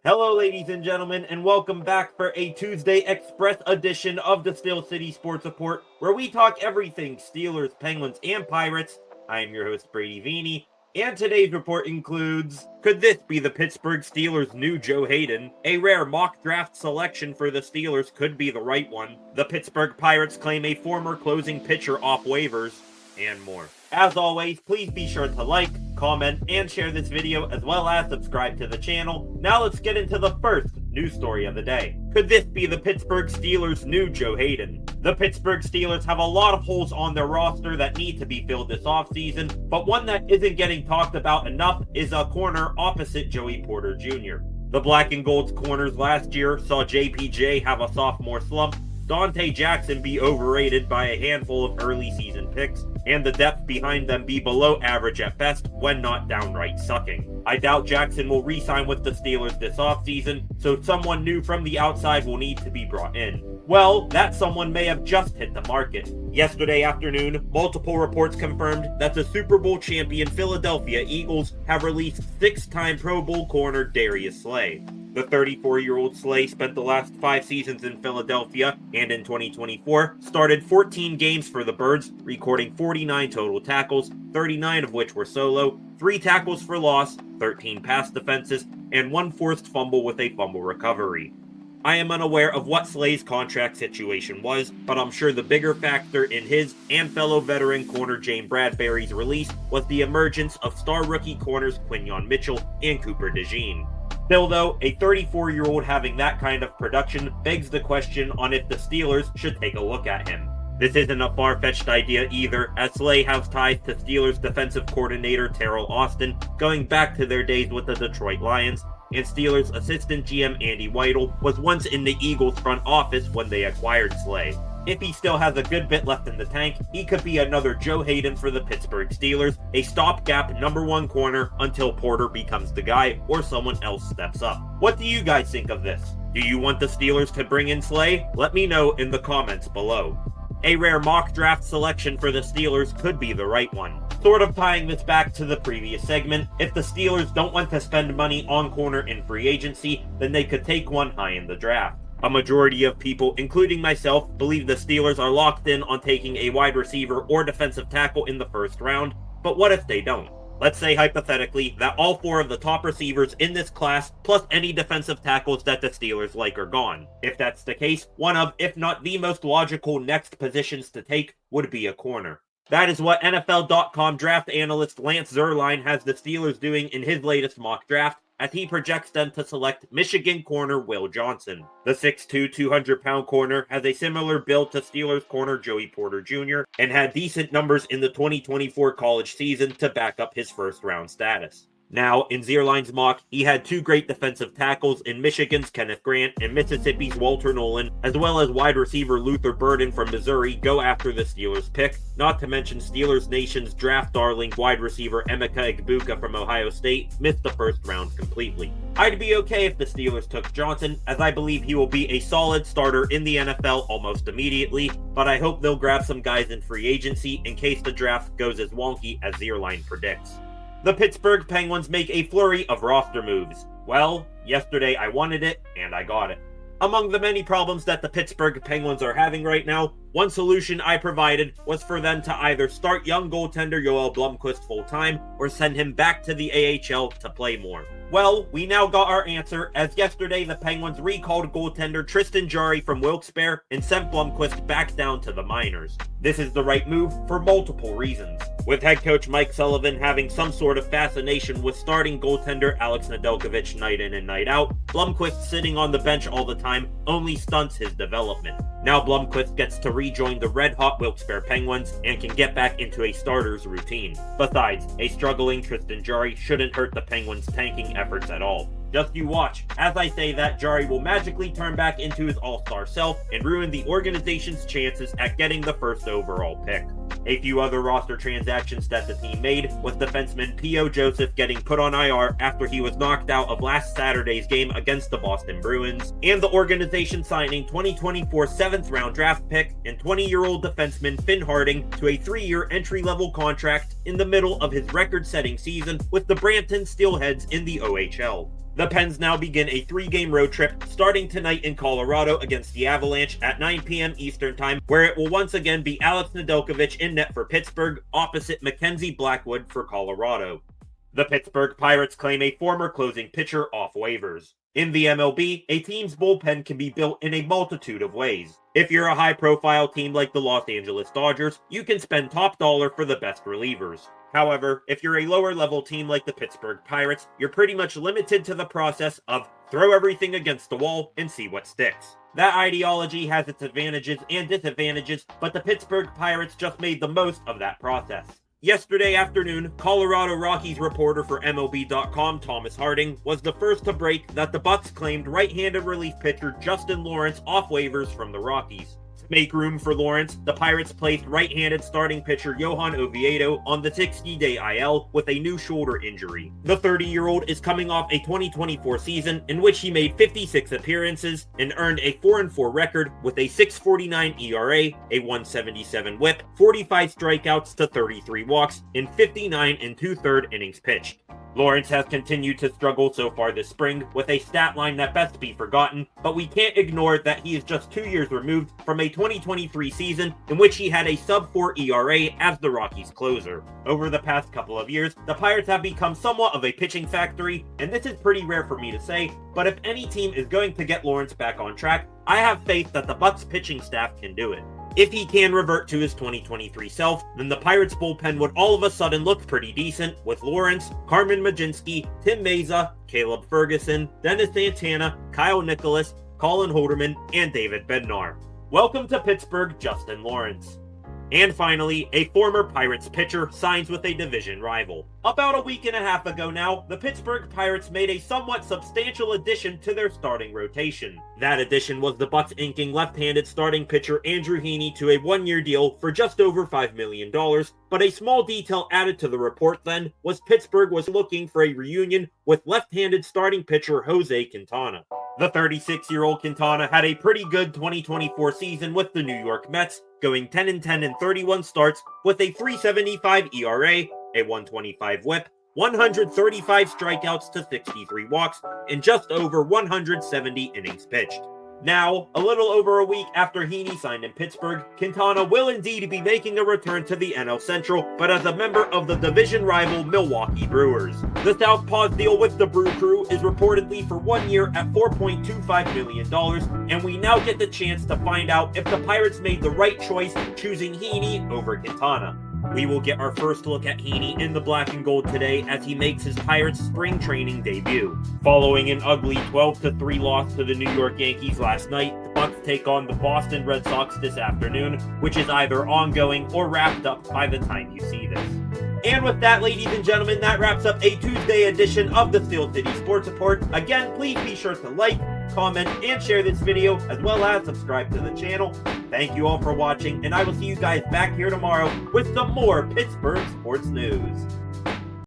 Hello, ladies and gentlemen, and welcome back for a Tuesday Express edition of the Steel City Sports Report, where we talk everything Steelers, Penguins, and Pirates. I am your host, Brady Vini, and today's report includes: could this be the Pittsburgh Steelers' new Joe Hayden? A rare mock draft selection for the Steelers could be the right one. The Pittsburgh Pirates claim a former closing pitcher off waivers, and more. As always, please be sure to like, comment, and share this video, as well as subscribe to the channel. Now let's get into the first news story of the day. Could this be the Pittsburgh Steelers' new Joe Hayden? The Pittsburgh Steelers have a lot of holes on their roster that need to be filled this offseason, but one that isn't getting talked about enough is a corner opposite Joey Porter Jr. The Black and Gold's corners last year saw JPJ have a sophomore slump, Dante Jackson be overrated by a handful of early season picks, and the depth behind them be below average at best when not downright sucking. I doubt Jackson will re-sign with the Steelers this offseason, so someone new from the outside will need to be brought in. Well, that someone may have just hit the market. Yesterday afternoon, multiple reports confirmed that the Super Bowl champion Philadelphia Eagles have released six-time Pro Bowl corner Darius Slay. The 34-year-old Slay spent the last 5 seasons in Philadelphia, and in 2024, started 14 games for the Birds, recording 49 total tackles, 39 of which were solo, 3 tackles for loss, 13 pass defenses, and 1 forced fumble with a fumble recovery. I am unaware of what Slay's contract situation was, but I'm sure the bigger factor in his and fellow veteran corner James Bradberry's release was the emergence of star rookie corners Quinyon Mitchell and Cooper DeJean. Still though, a 34-year-old having that kind of production begs the question on if the Steelers should take a look at him. This isn't a far-fetched idea either, as Slay has ties to Steelers defensive coordinator Terrell Austin, going back to their days with the Detroit Lions, and Steelers assistant GM Andy Weidel was once in the Eagles front office when they acquired Slay. If he still has a good bit left in the tank, he could be another Joe Hayden for the Pittsburgh Steelers, a stopgap number 1 corner until Porter becomes the guy or someone else steps up. What do you guys think of this? Do you want the Steelers to bring in Slay? Let me know in the comments below. A rare mock draft selection for the Steelers could be the right one. Sort of tying this back to the previous segment, if the Steelers don't want to spend money on corner in free agency, then they could take one high in the draft. A majority of people, including myself, believe the Steelers are locked in on taking a wide receiver or defensive tackle in the first round, but what if they don't? Let's say hypothetically that all 4 of the top receivers in this class, plus any defensive tackles that the Steelers like, are gone. If that's the case, one of, if not the most logical next positions to take would be a corner. That is what NFL.com draft analyst Lance Zierlein has the Steelers doing in his latest mock draft, as he projects them to select Michigan corner Will Johnson. The 6'2", 200-pound corner has a similar build to Steelers corner Joey Porter Jr. and had decent numbers in the 2024 college season to back up his first-round status. Now, in Zierlein's mock, he had 2 great defensive tackles in Michigan's Kenneth Grant and Mississippi's Walter Nolan, as well as wide receiver Luther Burden from Missouri go after the Steelers pick, not to mention Steelers Nation's draft darling wide receiver Emeka Egbuka from Ohio State missed the first round completely. I'd be okay if the Steelers took Johnson, as I believe he will be a solid starter in the NFL almost immediately, but I hope they'll grab some guys in free agency in case the draft goes as wonky as Zierlein predicts. The Pittsburgh Penguins make a flurry of roster moves. Well, yesterday I wanted it, and I got it. Among the many problems that the Pittsburgh Penguins are having right now, one solution I provided was for them to either start young goaltender Yoel Blomqvist full-time or send him back to the AHL to play more. Well, we now got our answer, as yesterday the Penguins recalled goaltender Tristan Jarry from Wilkes-Barre and sent Blomqvist back down to the minors. This is the right move for multiple reasons. With head coach Mike Sullivan having some sort of fascination with starting goaltender Alex Nedeljkovic night in and night out, Blomqvist sitting on the bench all the time only stunts his development. Now Blomqvist gets to rejoin the red-hot Wilkes-Barre Penguins and can get back into a starter's routine. Besides, a struggling Tristan Jarry shouldn't hurt the Penguins' tanking efforts at all. Just you watch. As I say that, Jarry will magically turn back into his all-star self and ruin the organization's chances at getting the first overall pick. A few other roster transactions that the team made was defenseman P.O. Joseph getting put on IR after he was knocked out of last Saturday's game against the Boston Bruins, and the organization signing 2024 7th-round draft pick and 20-year-old defenseman Finn Harding to a 3-year entry-level contract in the middle of his record-setting season with the Brampton Steelheads in the OHL. The Pens now begin a 3-game road trip starting tonight in Colorado against the Avalanche at 9 p.m. Eastern Time, where it will once again be Alex Nedeljkovic in net for Pittsburgh opposite Mackenzie Blackwood for Colorado. The Pittsburgh Pirates claim a former closing pitcher off waivers. In the MLB, a team's bullpen can be built in a multitude of ways. If you're a high-profile team like the Los Angeles Dodgers, you can spend top dollar for the best relievers. However, if you're a lower-level team like the Pittsburgh Pirates, you're pretty much limited to the process of throw everything against the wall and see what sticks. That ideology has its advantages and disadvantages, but the Pittsburgh Pirates just made the most of that process. Yesterday afternoon, Colorado Rockies reporter for MLB.com Thomas Harding was the first to break that the Bucs claimed right-handed relief pitcher Justin Lawrence off waivers from the Rockies. To make room for Lawrence, the Pirates placed right-handed starting pitcher Johan Oviedo on the 60-day IL with a new shoulder injury. The 30-year-old is coming off a 2024 season in which he made 56 appearances and earned a 4-4 record with a 6.49 ERA, a 1.77 WHIP, 45 strikeouts to 33 walks, and 59 2/3 innings pitched. Lawrence has continued to struggle so far this spring with a stat line that best be forgotten, but we can't ignore that he is just 2 years removed from a 2023 season in which he had a sub-4 ERA as the Rockies' closer. Over the past couple of years, the Pirates have become somewhat of a pitching factory, and this is pretty rare for me to say, but if any team is going to get Lawrence back on track, I have faith that the Bucs pitching staff can do it. If he can revert to his 2023 self, then the Pirates bullpen would all of a sudden look pretty decent with Lawrence, Carmen Mlodzinski, Tim Meza, Caleb Ferguson, Dennis Santana, Kyle Nicholas, Colin Holderman, and David Bednar. Welcome to Pittsburgh, Justin Lawrence. And finally, a former Pirates pitcher signs with a division rival. About a week and a half ago now, the Pittsburgh Pirates made a somewhat substantial addition to their starting rotation. That addition was the Bucs inking left-handed starting pitcher Andrew Heaney to a 1-year deal for just over $5 million, but a small detail added to the report then was Pittsburgh was looking for a reunion with left-handed starting pitcher Jose Quintana. The 36-year-old Quintana had a pretty good 2024 season with the New York Mets, going 10-10 in 31 starts with a 3.75 ERA, a 1.25 WHIP, 135 strikeouts to 63 walks, and just over 170 innings pitched. Now, a little over a week after Heaney signed in Pittsburgh, Quintana will indeed be making a return to the NL Central, but as a member of the division rival Milwaukee Brewers. The Southpaw's deal with the Brew Crew is reportedly for 1 year at $4.25 million, and we now get the chance to find out if the Pirates made the right choice choosing Heaney over Quintana. We will get our first look at Heaney in the black and gold today as he makes his Pirates spring training debut. Following an ugly 12-3 loss to the New York Yankees last night, the Bucs take on the Boston Red Sox this afternoon, which is either ongoing or wrapped up by the time you see this. And with that, ladies and gentlemen, that wraps up a Tuesday edition of the Steel City Sports Report. Again, please be sure to like, comment, and share this video, as well as subscribe to the channel. Thank you all for watching, and I will see you guys back here tomorrow with some more Pittsburgh sports news.